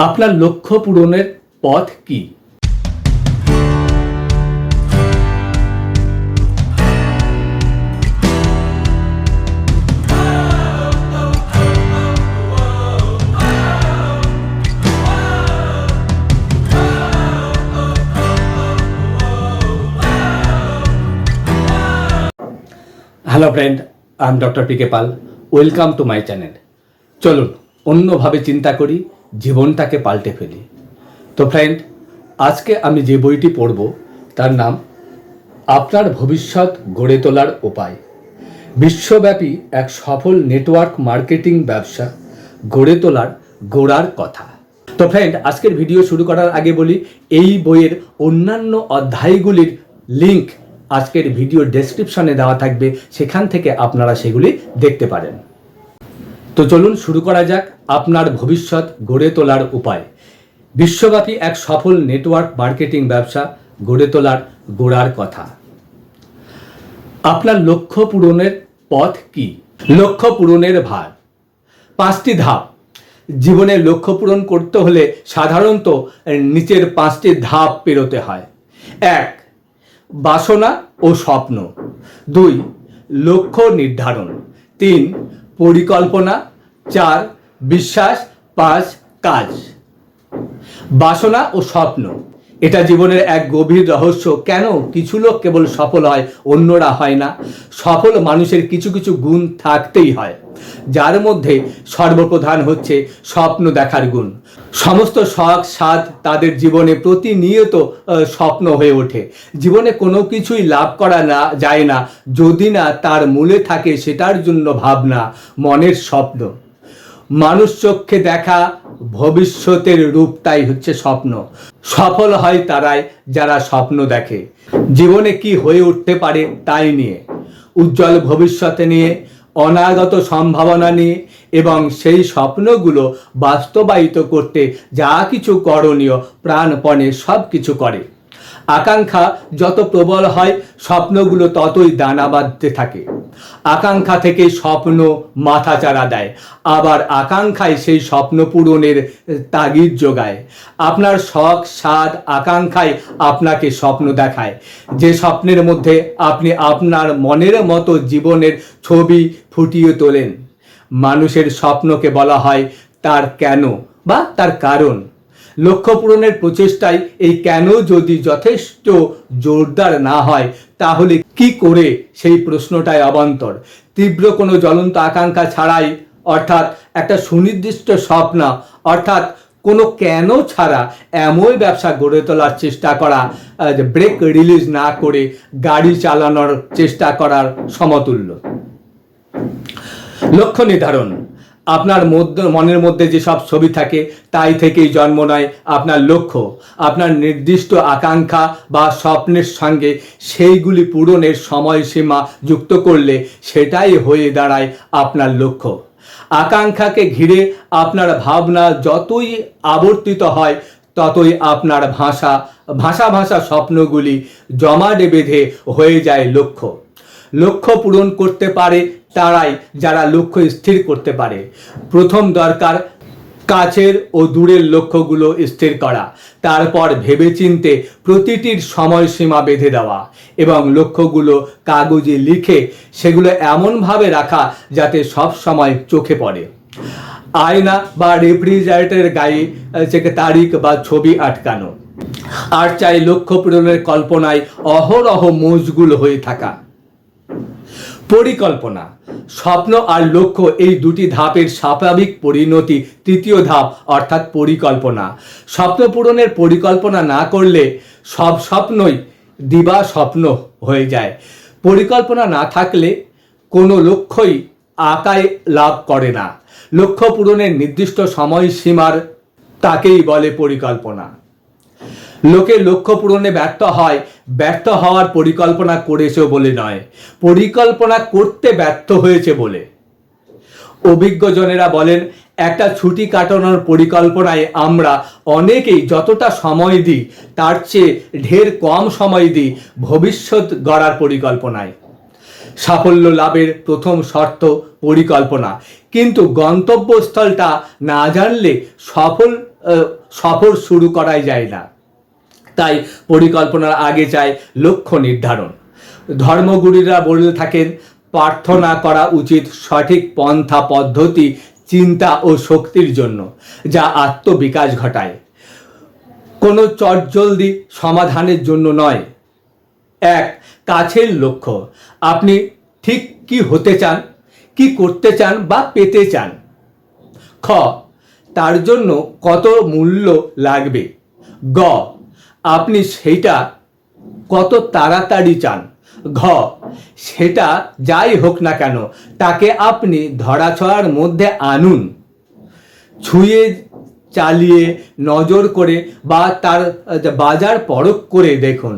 আপনার লক্ষ্য পূরণের পথ কি? Hello friend, I am doctor P K Pal. Welcome to my channel. চলুন অন্যভাবে চিন্তা করি, জীবনটাকে পাল্টে ফেলি। তো ফ্রেন্ড, আজকে আমি যে বইটি পড়ব তার নাম আপনার ভবিষ্যৎ গড়ে তোলার উপায়। বিশ্বব্যাপী এক সফল নেটওয়ার্ক মার্কেটিং ব্যবসা গড়ে তোলার গোড়ার কথা। তো ফ্রেন্ড, আজকের ভিডিও শুরু করার আগে বলি, এই বইয়ের অন্যান্য অধ্যায়গুলির লিঙ্ক আজকের ভিডিও ডেসক্রিপশনে দেওয়া থাকবে, সেখান থেকে আপনারা সেগুলি দেখতে পারেন। তো চলুন শুরু করা যাক। আপনার ভবিষ্যৎ গড়ে তোলার উপায়। বিশ্বব্যাপী এক সফল নেটওয়ার্ক মার্কেটিং ব্যবসা গড়ে তোলার গোড়ার কথা। আপনার লক্ষ্য পূরণের পথ কি? লক্ষ্য পূরণের ভার। 5টি ধাপ। জীবনে লক্ষ্য পূরণ করতে হলে সাধারণত নিচের 5টি ধাপ পেরোতে হয়। 1. বাসনা ও স্বপ্ন। 2. লক্ষ্য নির্ধারণ। 3. পরিকল্পনা। 4. বিশ্বাস। 5. কাজ। বাসনা ও স্বপ্ন, এটা জীবনের এক গভীর রহস্য। কেন কিছু লোক কেবল সফল হয়, অন্যরা হয় না? সফল মানুষের কিছু কিছু গুণ থাকতেই হয়, যার মধ্যে সর্বপ্রধান হচ্ছে স্বপ্ন দেখার গুণ। সমস্ত শখ সাধ তাদের জীবনে প্রতিনিয়ত স্বপ্ন হয়ে ওঠে। জীবনে কোনো কিছুই লাভ করা যায় না যদি না তার মূলে থাকে সেটার জন্য ভাবনা, মনের স্বপ্ন। মানুষ চোখে দেখা ভবিষ্যতের রূপটাই হচ্ছে স্বপ্ন। সফল হয় তারাই যারা স্বপ্ন দেখে, জীবনে কি হয়ে উঠতে পারে তাই নিয়ে, উজ্জ্বল ভবিষ্যতে নিয়ে, অনাগত সম্ভাবনা নিয়ে, এবং সেই স্বপ্নগুলো বাস্তবায়িত করতে যা কিছু করণীয় প্রাণপণে সব কিছু করে। আকাঙ্ক্ষা যত প্রবল হয়, স্বপ্নগুলো ততই দানা বাঁধতে থাকে। আকাঙ্ক্ষা থেকে স্বপ্ন মাথাচাড়া দেয়, আবার আকাঙ্ক্ষায় সেই স্বপ্ন পূরণের তাগিদ যোগায়। আপনার শখ সাধ আকাঙ্ক্ষায় আপনাকে স্বপ্ন দেখায়, যে স্বপ্নের মধ্যে আপনি আপনার মনের মতো জীবনের ছবি ফুটিয়ে তোলেন। মানুষের স্বপ্নকে বলা হয় তার কেন বা তার কারণ। লক্ষ্য পূরণের প্রচেষ্টায় এই কেন যদি যথেষ্ট জোরদার না হয়, তাহলে কি করে সেই প্রশ্নটাই অবান্তর। তীব্র কোনো জ্বলন্ত আকাঙ্ক্ষা ছাড়াই, অর্থাৎ একটা সুনির্দিষ্ট স্বপ্ন, অর্থাৎ কোনো কেন ছাড়া এমন ব্যবসা গড়ে তোলার চেষ্টা করা ব্রেক রিলিজ না করে গাড়ি চালানোর চেষ্টা করার সমতুল্য। লক্ষ্য নির্ধারণ। আপনার মনের মধ্যে যেসব ছবি থাকে তাই থেকেই জন্ম নেয় আপনার লক্ষ্য। আপনার নির্দিষ্ট আকাঙ্ক্ষা বা স্বপ্নের সঙ্গে সেইগুলি পূরণের সময়সীমা যুক্ত করলে সেটাই হয়ে দাঁড়ায় আপনার লক্ষ্য। আকাঙ্ক্ষাকে ঘিরে আপনার ভাবনা যতই আবর্তিত হয়, ততই আপনার ভাষা স্বপ্নগুলি জমাটে বেঁধে হয়ে যায় লক্ষ্য। লক্ষ্য পূরণ করতে পারে তারাই যারা লক্ষ্য স্থির করতে পারে। প্রথম দরকার কাছের ও দূরের লক্ষ্যগুলো স্থির করা, তারপর ভেবেচিন্তে প্রতিটির সময়সীমা বেঁধে দেওয়া এবং লক্ষ্যগুলো কাগজে লিখে সেগুলো এমনভাবে রাখা যাতে সব সময় চোখে পড়ে। আয়না বা রেফ্রিজারেটরের গায়ে তারিখ বা ছবি আটকানো। আর চাই লক্ষ্য পূরণের কল্পনায় অহরহ মশগুল হয়ে থাকা। পরিকল্পনা। স্বপ্ন আর লক্ষ্য এই দুটি ধাপের স্বাভাবিক পরিণতি তৃতীয় ধাপ, অর্থাৎ পরিকল্পনা। স্বপ্ন পূরণের পরিকল্পনা না করলে সব স্বপ্নই দিবা স্বপ্ন হয়ে যায়। পরিকল্পনা না থাকলে কোনো লক্ষ্যই আকায় লাভ করে না। লক্ষ্য পূরণের নির্দিষ্ট সময়সীমার তাকেই বলে পরিকল্পনা। লোকে লক্ষ্য পূরণে ব্যর্থ হওয়ার পরিকল্পনা করেছে বলে নয়, পরিকল্পনা করতে ব্যর্থ হয়েছে বলে। অভিজ্ঞজনেরা বলেন, একটা ছুটি কাটানোর পরিকল্পনায় আমরা অনেকেই যতটা সময় দিই তার চেয়ে ঢের কম সময় দিই ভবিষ্যৎ গড়ার পরিকল্পনায়। সাফল্য লাভের প্রথম শর্ত পরিকল্পনা, কিন্তু গন্তব্যস্থলটা না জানলে সফল সফর শুরু করাই যায় না। তাই পরিকল্পনার আগে চাই লক্ষ্য নির্ধারণ। ধর্মগুরুরা বলে থাকেন, প্রার্থনা করা উচিত সঠিক পন্থা পদ্ধতি, চিন্তা ও শক্তির জন্য, যা আত্মবিকাশ ঘটায়, কোনো চটজলদি সমাধানের জন্য নয়। এক, কাছের লক্ষ্য। আপনি ঠিক কি হতে চান, কি করতে চান বা পেতে চান? খ, তার জন্য কত মূল্য লাগবে? গ, আপনি সেইটা কত তাড়াতাড়ি চান? ঘ, সেটা যাই হোক না কেন তাকে আপনি ধরাছোঁয়ার মধ্যে আনুন। ছুঁয়ে চালিয়ে নজর করে বা তার বাজার পরখ করে দেখুন।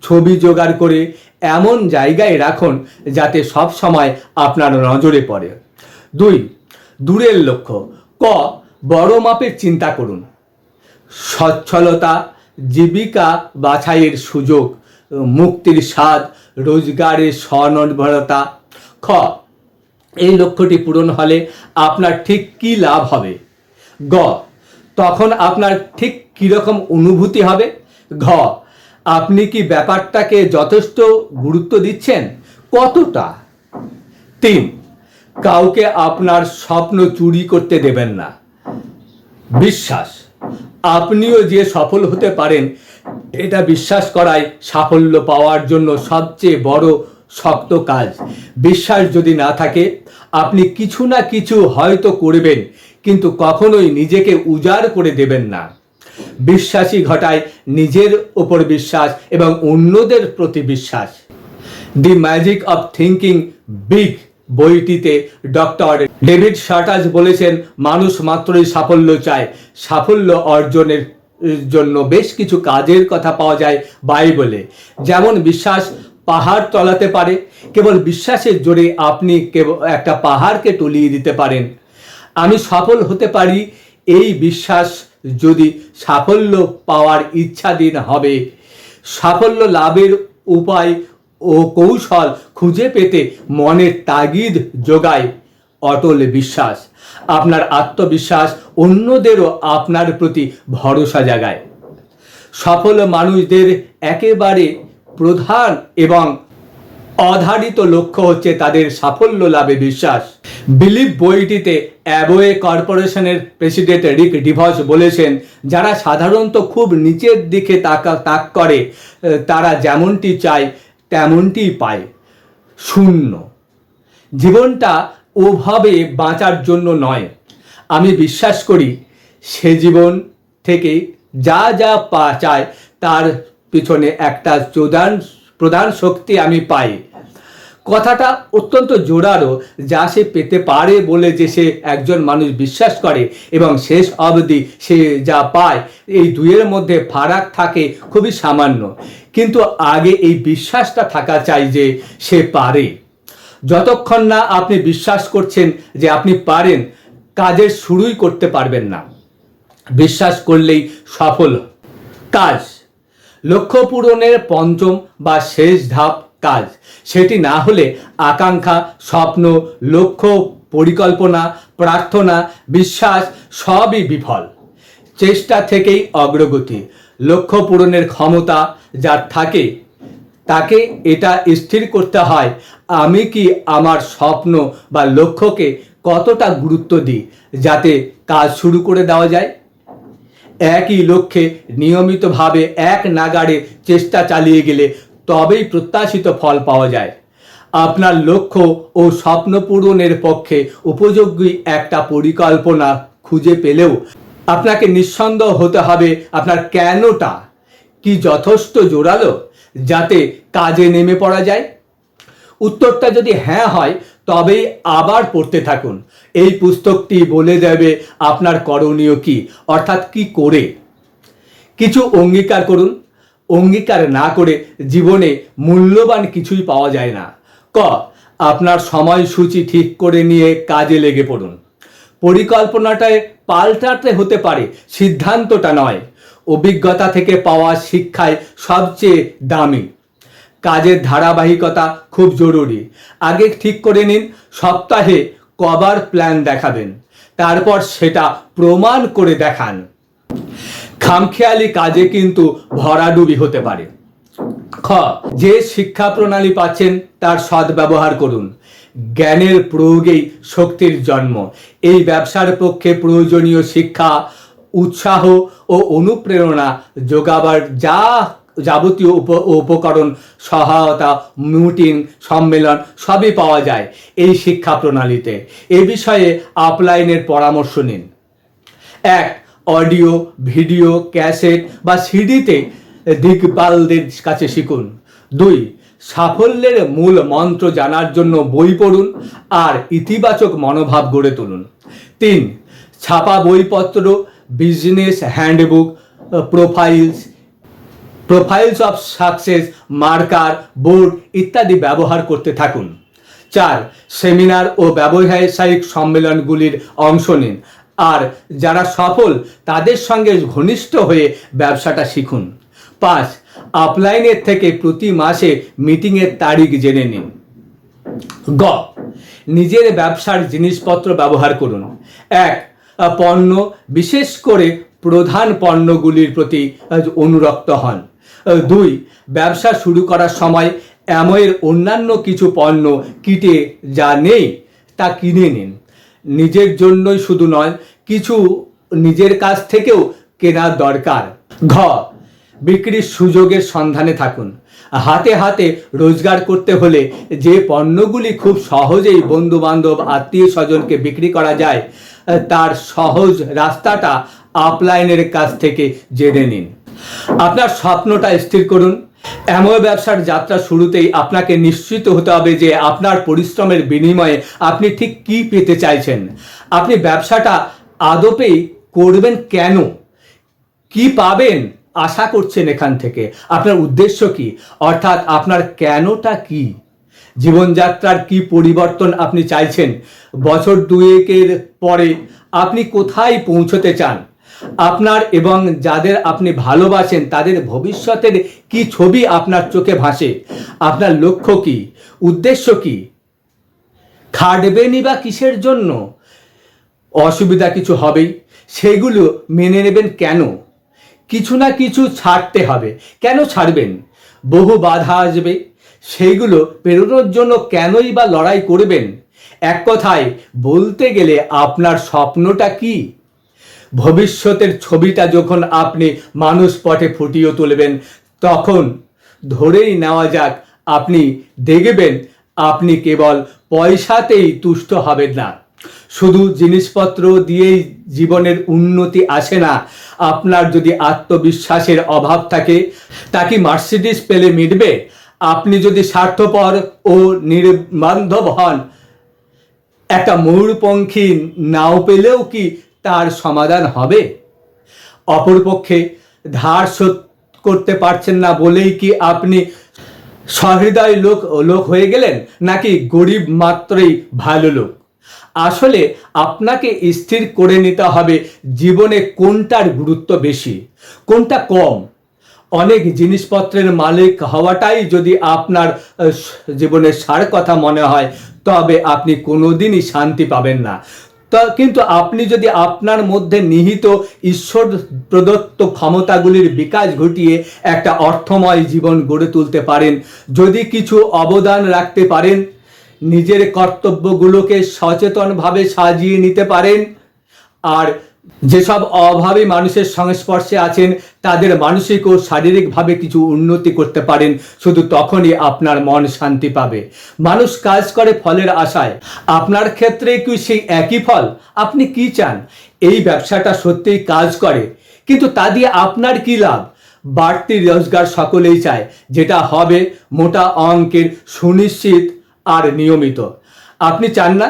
ছবি জোগাড় করে এমন জায়গায় রাখুন যাতে সব সময় আপনার নজরে পড়ে। দুই, দূরের লক্ষ্য। ক, বড় মাপের চিন্তা করুন। সচ্ছলতা, জীবিকা বাছাইয়ের সুযোগ, মুক্তির স্বাদ, রোজগারের স্বনির্ভরতা। খ, এই লক্ষ্যটি পূরণ হলে আপনার ঠিক কী লাভ হবে? গ, তখন আপনার ঠিক কীরকম অনুভূতি হবে? ঘ, আপনি কি ব্যাপারটাকে যথেষ্ট গুরুত্ব দিচ্ছেন? কতটা? তিন, কাউকে আপনার স্বপ্ন চুরি করতে দেবেন না। বিশ্বাস। আপনিও যে সফল হতে পারেন এটা বিশ্বাস করাই সাফল্য পাওয়ার জন্য সবচেয়ে বড় শক্ত কাজ। বিশ্বাস যদি না থাকে, আপনি কিছু না কিছু হয়তো করবেন, কিন্তু কখনোই নিজেকে উজাড় করে দেবেন না। বিশ্বাসই ঘটায় নিজের ওপর বিশ্বাস এবং অন্যদের প্রতি বিশ্বাস। দি ম্যাজিক অফ থিঙ্কিং বিগ বইটিতে ডক্টর ডেভিড শার্টাজ বলেছেন, মানুষ মাত্রই সাফল্য চায়। সাফল্য অর্জনের জন্য বেশ কিছু কাজের কথা পাওয়া যায় বাইবেলে। যেমন বিশ্বাস পাহাড় তলাতে পারে। কেবল বিশ্বাসের জোরে আপনি কেবল একটা পাহাড়কে টলিয়ে দিতে পারেন। আমি সফল হতে পারি, এই বিশ্বাস যদি সাফল্য পাওয়ার ইচ্ছাধীন হবে। সাফল্য লাভের উপায় ও কৌশল খুঁজে পেতে মনের তাগিদ যোগায় অটল বিশ্বাস। আপনার আত্মবিশ্বাস অন্যদেরও আপনার প্রতি ভরসা জাগায়। সফল মানুষদের একেবারে প্রধান এবং অধারিত লক্ষ্য হচ্ছে তাদের সাফল্য লাভে বিশ্বাস। বিলিভ বইটিতে অ্যাবওয়ে কর্পোরেশনের প্রেসিডেন্ট রিক ডিভস বলেছেন, যারা সাধারণত খুব নিচের দিকে তাক করে তারা যেমনটি চায় তেমনটিই পায়। শূন্য। জীবনটা ওভাবে বাঁচার জন্য নয়। আমি বিশ্বাস করি সে জীবন থেকে যা যা চায় তার পিছনে একটা প্রধান শক্তি আমি পাই। কথাটা অত্যন্ত জোরালো, যা সে পেতে পারে বলে যে সে একজন মানুষ বিশ্বাস করে এবং শেষ অবধি সে যা পায়, এই দুইয়ের মধ্যে ফারাক থাকে খুবই সামান্য। কিন্তু আগে এই বিশ্বাসটা থাকা চাই যে সে পারে। যতক্ষণ না আপনি বিশ্বাস করছেন যে আপনি পারেন, কাজের শুরুই করতে পারবেন না। বিশ্বাস করলেই সফল। কাজ। লক্ষ্য পূরণের পঞ্চম বা শেষ ধাপ কাজ। সেটি না হলে আকাঙ্ক্ষা, স্বপ্ন, লক্ষ্য, পরিকল্পনা, প্রার্থনা, বিশ্বাস সবই বিফল। চেষ্টা থেকেই অগ্রগতি। লক্ষ্য পূরণের ক্ষমতা যার থাকে তাকে এটা স্থির করতে হয়, আমি কি আমার স্বপ্ন বা লক্ষ্যকে কতটা গুরুত্ব দিই, যাতে কাজ শুরু করে দেওয়া যায়। একই লক্ষ্যে নিয়মিতভাবে এক নাগাড়ে চেষ্টা চালিয়ে গেলে তবেই প্রত্যাশিত ফল পাওয়া যায়। আপনার লক্ষ্য ও স্বপ্ন পূরণের পক্ষে উপযোগী একটা পরিকল্পনা খুঁজে পেলেও আপনাকে নিঃসন্দেহ হতে হবে আপনার কেনটা কি যথেষ্ট জোরালো যাতে কাজে নেমে পড়া যায়। উত্তরটা যদি হ্যাঁ হয়, তবেই আবার পড়তে থাকুন। এই পুস্তকটি বলে দেবে আপনার করণীয় কি, অর্থাৎ কি করে। কিছু অঙ্গীকার করুন। অঙ্গীকার না করে জীবনে মূল্যবান কিছুই পাওয়া যায় না। ক, আপনার সময়সূচি ঠিক করে নিয়ে কাজে লেগে পড়ুন। পরিকল্পনাটায় পাল্টাতে হতে পারে, সিদ্ধান্তটা নয়। অভিজ্ঞতা থেকে পাওয়া শিক্ষায় সবচেয়ে দামি। কাজের ধারাবাহিকতা খুব জরুরি। আগে ঠিক করে নিন সপ্তাহে কবার প্ল্যান দেখাবেন, তারপর সেটা প্রমাণ করে দেখান। খামখেয়ালি কাজে কিন্তু ভরাডুবি হতে পারে। খ, যে শিক্ষা প্রণালী পাচ্ছেন তার সদ্ব্যবহার করুন। জ্ঞানের প্রয়োগেই শক্তির জন্ম। এই ব্যবসার পক্ষে প্রয়োজনীয় শিক্ষা, উৎসাহ ও অনুপ্রেরণা যোগাবার যাবতীয় উপকরণ, সহায়তা, মিটিং, সম্মেলন সবই পাওয়া যায় এই শিক্ষা প্রণালীতে। এ বিষয়ে আপলাইনের পরামর্শ নিন। 1, অডিও, ভিডিও, ক্যাসেট বা সিডিতে দিকপালদের কাছে শিখুন। 2, সাফল্যের মূল মন্ত্র জানার জন্য বই পড়ুন আর ইতিবাচক মনোভাব গড়ে তুলুন। 3, ছাপা বইপত্র, business handbook, profiles of success, marker, board ইত্যাদি ব্যবহার করতে থাকুন। 4, সেমিনার ও ব্যবসায়িক সম্মেলনগুলির অংশ নিন আর যারা সফল তাদের সঙ্গে ঘনিষ্ঠ হয়ে ব্যবসাটা শিখুন। 5, আপলাইনের থেকে প্রতি মাসে মিটিংয়ের তারিখ জেনে নিন। গ, নিজের ব্যবসার জিনিসপত্র ব্যবহার করুন। 1, পণ্য, বিশেষ করে প্রধান পণ্যগুলির প্রতি অনুরক্ত হন। 2, ব্যবসা শুরু করার সময় অ্যামওয়ের অন্যান্য কিছু পণ্য কিটে যা নেই তা কিনে নিন। নিজের জন্যই শুধু নয়, কিছু নিজের কাছ থেকেও কেনার দরকার। ঘ, বিক্রির সুযোগের সন্ধানে থাকুন। হাতে হাতে রোজগার করতে হলে যে পণ্যগুলি খুব সহজেই বন্ধু বান্ধব, আত্মীয় স্বজনকে বিক্রি করা যায় তার সহজ রাস্তাটা আপলাইনের কাছ থেকে জেনে নিন। আপনার স্বপ্নটা স্থির করুন। অ্যামওয়ে ব্যবসার যাত্রা শুরুতেই আপনাকে নিশ্চিত হতে হবে যে আপনার পরিশ্রমের বিনিময়ে আপনি ঠিক কী পেতে চাইছেন। আপনি ব্যবসাটা আদপেই করবেন কেন, কি পাবেন আশা করছেন এখান থেকে, আপনার উদ্দেশ্য কি, অর্থাৎ আপনার কেনটা কি, জীবনযাত্রার কি পরিবর্তন আপনি চাইছেন, বছর দুয়েকের পরে আপনি কোথায় পৌঁছতে চান, আপনার এবং যাদের আপনি ভালোবাসেন তাদের ভবিষ্যতের কি ছবি আপনার চোখে ভাসে, আপনার লক্ষ্য কি, উদ্দেশ্য কি, খাটবেনই বা কিসের জন্য, অসুবিধা কিছু হবেই, সেগুলো মেনে নেবেন কেন, কিছু না কিছু ছাড়তে হবে, কেন ছাড়বেন, বহু বাধা আসবে, সেইগুলো পেরোনোর জন্য কেনই বা লড়াই করবেন। এক কথায় বলতে গেলে আপনার স্বপ্নটা কি, ভবিষ্যতের ছবিটা যখন আপনি মানুষ পটে ফুটিয়ে তুলবেন তখন ধরেই নেওয়া যাক আপনি দেখবেন আপনি কেবল পয়সাতেই তুষ্ট হবেন না। শুধু জিনিসপত্র দিয়েই জীবনের উন্নতি আসে না। আপনার যদি আত্মবিশ্বাসের অভাব থাকে তা কি মার্সিডিজ পেলে মিটবে? আপনি যদি স্বার্থপর ও নির্বান্ধব হন, একটা ময়ূরপঙ্খী নাও পেলেও কি তার সমাধান হবে? অপরপক্ষে ধার শোধ করতে পারছেন না বলেই কি আপনি সহৃদয় লোক হয়ে গেলেন, নাকি গরিব মাত্রই ভালো লোক? আসলে আপনাকে স্থির করে নিতে হবে জীবনে কোনটার গুরুত্ব বেশি, কোনটা কম। অনেক জিনিসপত্রের মালিক হওয়াটাই যদি আপনার জীবনের সার কথা মনে হয় তবে আপনি কোনোদিনই শান্তি পাবেন না। কিন্তু আপনি যদি আপনার মধ্যে নিহিত ঈশ্বর প্রদত্ত ক্ষমতাগুলির বিকাশ ঘটিয়ে একটা অর্থময় জীবন গড়ে তুলতে পারেন, যদি কিছু অবদান রাখতে পারেন, নিজের কর্তব্যগুলোকে সচেতনভাবে সাজিয়ে নিতে পারেন, আর যেসব অভাবী মানুষের সংস্পর্শে আছেন তাদের মানসিক ও শারীরিকভাবে কিছু উন্নতি করতে পারেন, শুধু তখনই আপনার মন শান্তি পাবে। মানুষ কাজ করে ফলের আশায়, আপনার ক্ষেত্রে কি সেই একই ফল? আপনি কি চান? এই ব্যবসাটা সত্যিই কাজ করে, কিন্তু তা দিয়ে আপনার কি লাভ? বাড়তি রোজগার সকলেই চায়, যেটা হবে মোটা অঙ্কের, সুনিশ্চিত আর নিয়মিত। আপনি চান না?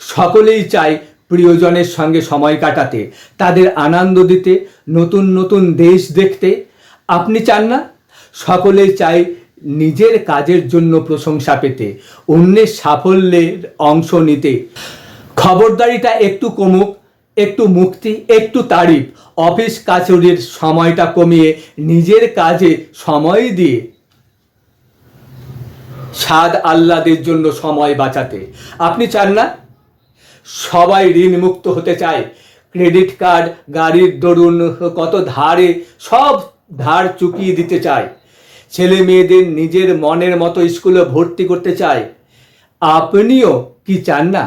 সকলেই চায় প্রিয়জনের সঙ্গে সময় কাটাতে, তাদের আনন্দ দিতে, নতুন নতুন দেশ দেখতে। আপনি চান না? সকলেই চায় নিজের কাজের জন্য প্রশংসা পেতে, অন্যের সাফল্যের অংশ নিতে। খবরদারিটা একটু কমুক, একটু মুক্তি, একটু তারিফ, অফিস কাছারির সময়টা কমিয়ে নিজের কাজে সময় দিয়ে স্বাদ আহ্লাদের জন্য সময় বাঁচাতে। আপনি চান না? সবাই ঋণ মুক্ত হতে চায়, ক্রেডিট কার্ড, গাড়ির দরুন, কত ধারে, সব ধার চুকিয়ে দিতে চায়। ছেলে মেয়েদের নিজের মনের মতো স্কুলে ভর্তি করতে চায়। আপনিও কি চান না?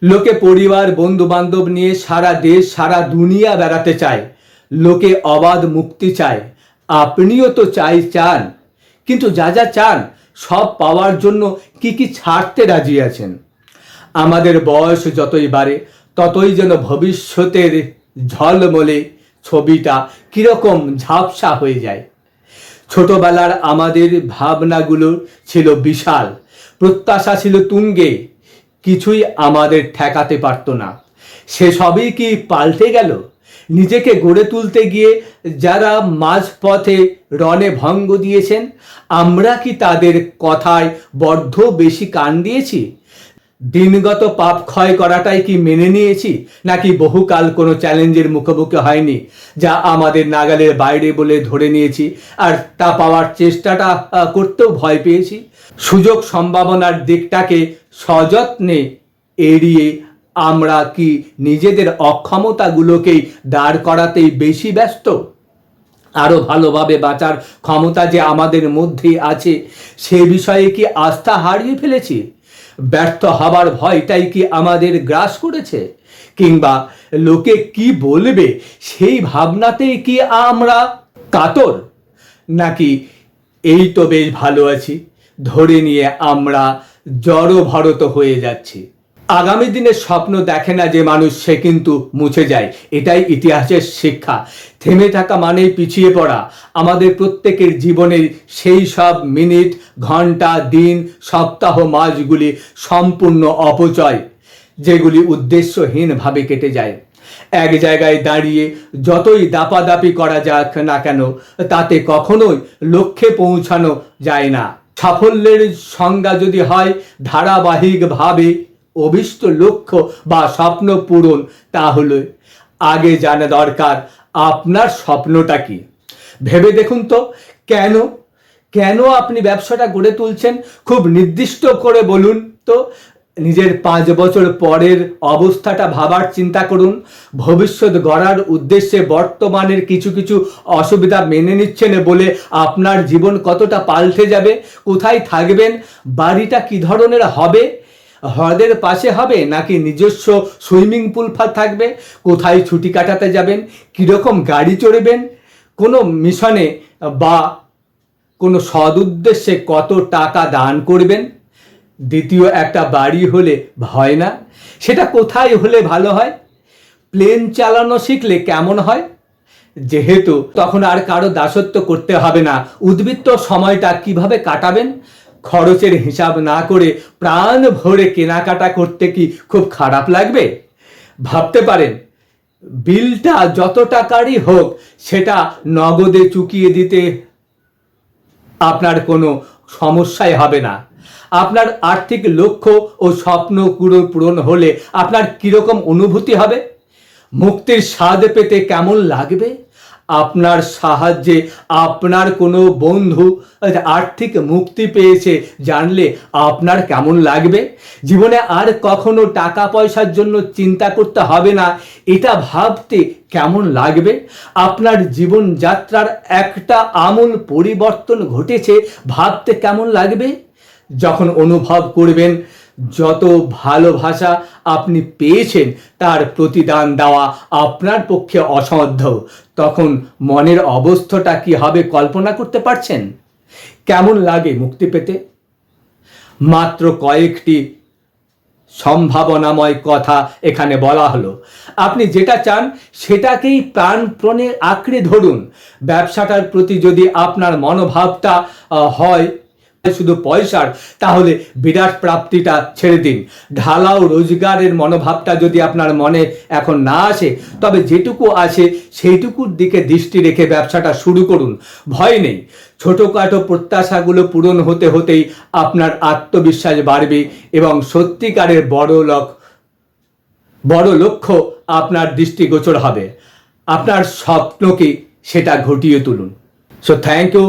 লোকে পরিবার বন্ধু বান্ধব নিয়ে সারা দেশ সারা দুনিয়া বেড়াতে চায়। লোকে অবাধ মুক্তি চায়। আপনিও তো চান, কিন্তু যা যা চান সব পাওয়ার জন্য কি কি ছাড়তে রাজি আছেন? আমাদের বয়স যতই বাড়ে ততই যেন ভবিষ্যতের ঝলমলে ছবিটা কীরকম ঝাপসা হয়ে যায়। ছোটবেলার আমাদের ভাবনাগুলো ছিল বিশাল, প্রত্যাশা ছিল তুঙ্গে, কিছুই আমাদের ঠেকাতে পারত না। সেসবই কি পাল্টে গেল? নিজেকে গড়ে তুলতে গিয়ে যারা মাঝপথে রণে ভঙ্গ দিয়েছেন, আমরা কি তাদের কথায় বড্ড বেশি কান দিয়েছি? দিনগত পাপ ক্ষয় করাটাই কি মেনে নিয়েছি, নাকি বহুকাল কোনো চ্যালেঞ্জের মুখোমুখি হয়নি যা আমাদের নাগালের বাইরে বলে ধরে নিয়েছি আর তা পাওয়ার চেষ্টাটা করতেও ভয় পেয়েছি? সুযোগ সম্ভাবনার দিকটাকে সযত্নে এড়িয়ে আমরা কি নিজেদের অক্ষমতাগুলোকেই দাঁড় করাতেই বেশি ব্যস্ত? আরও ভালোভাবে বাঁচার ক্ষমতা যে আমাদের মধ্যেই আছে সে বিষয়ে কি আস্থা হারিয়ে ফেলেছি? ব্যর্থ হবার ভয়টাই কি আমাদের গ্রাস করেছে? কিংবা লোকে কি বলবে সেই ভাবনাতেই কি আমরা কাতর? নাকি এই তো বেশ ভালো আছি ধরে নিয়ে আমরা জড়ভরত হয়ে যাচ্ছি? আগামী দিনের স্বপ্ন দেখে না যে মানুষ, সে কিন্তু মুছে যায়। এটাই ইতিহাসের শিক্ষা। থেমে থাকা মানেই পিছিয়ে পড়া। আমাদের প্রত্যেকের জীবনের সেই সব মিনিট, ঘন্টা, দিন, সপ্তাহ, মাসগুলি সম্পূর্ণ অপচয়, যেগুলি উদ্দেশ্যহীনভাবে কেটে যায়। এক জায়গায় দাঁড়িয়ে যতই দাপাদাপি করা যাক না কেন, তাতে কখনোই লক্ষ্যে পৌঁছানো যায় না। সাফল্যের সংজ্ঞা যদি হয় ধারাবাহিকভাবে অভিষ্ট লক্ষ্য বা স্বপ্ন পূরণ, তাহলে আগে জানা দরকার আপনার স্বপ্নটা কি। ভেবে দেখুন তো, কেন আপনি ব্যবসাটা গড়ে তুলছেন? খুব নির্দিষ্ট করে বলুন তো। নিজের 5 বছর পরের অবস্থাটা ভাবার চিন্তা করুন। ভবিষ্যৎ গড়ার উদ্দেশ্যে বর্তমানের কিছু কিছু অসুবিধা মেনে নিচ্ছেন বলে আপনার জীবন কতটা পাল্টে যাবে? কোথায় থাকবেন? বাড়িটা কি ধরনের হবে? হ্রদের পাশে হবে নাকি নিজস্ব সুইমিং পুল থাকবে? কোথায় ছুটি কাটাতে যাবেন? কীরকম গাড়ি চড়বেন? কোনো মিশনে বা কোনো সদুদ্দেশ্যে কত টাকা দান করবেন? দ্বিতীয় একটা বাড়ি হলে ভয় না? সেটা কোথায় হলে ভালো হয়? প্লেন চালানো শিখলে কেমন হয়? যেহেতু তখন আর কারো দাসত্ব করতে হবে না, উদ্বৃত্ত সময়টা কিভাবে কাটাবেন? খরচের হিসাব না করে প্রাণ ভরে কেনাকাটা করতে কি খুব খারাপ লাগবে? ভাবতে পারেন বিলটা যত টাকারই হোক সেটা নগদে চুকিয়ে দিতে আপনার কোনো সমস্যাই হবে না। আপনার আর্থিক লক্ষ্য ও স্বপ্ন পূরণ হলে আপনার কীরকম অনুভূতি হবে? মুক্তির স্বাদ পেতে কেমন লাগবে? আপনার সাহায্যে আপনার কোনো বন্ধু আর্থিক মুক্তি পেয়েছে জানলে আপনার কেমন লাগবে? জীবনে আর কখনো টাকা পয়সার জন্য চিন্তা করতে হবে না, এটা ভাবতে কেমন লাগবে? আপনার জীবনযাত্রার একটা আমূল পরিবর্তন ঘটেছে ভাবতে কেমন লাগবে? যখন অনুভব করবেন যত ভালোবাসা আপনি পেয়েছেন তার প্রতিদান দেওয়া আপনার পক্ষে অসাধ্য, তখন মনের অবস্থাটা কি হবে কল্পনা করতে পারছেন? কেমন লাগে মুক্তি পেতে? মাত্র কয়েকটি সম্ভাবনাময় কথা এখানে বলা হলো। আপনি যেটা চান সেটাকেই প্রাণপণে আঁকড়ে ধরুন। ব্যবসাটার প্রতি যদি আপনার মনোভাবটা হয় শুধু পয়সার, তাহলে বিরাট প্রাপ্তিটা ছেড়ে দিন। ঢালাও রোজগারের মনোভাবটা যদি আপনার মনে এখন না আসে, তবে যেটুকু আছে সেইটুকুর দিকে দৃষ্টি রেখে ব্যবসাটা শুরু করুন। ভয় নেই, ছোটোখাটো প্রত্যাশাগুলো পূরণ হতে হতেই আপনার আত্মবিশ্বাস বাড়বে এবং সত্যিকারের বড় লক্ষ্য আপনার দৃষ্টিগোচর হবে। আপনার স্বপ্নকে সেটা ঘটিয়ে তুলুন। So thank you.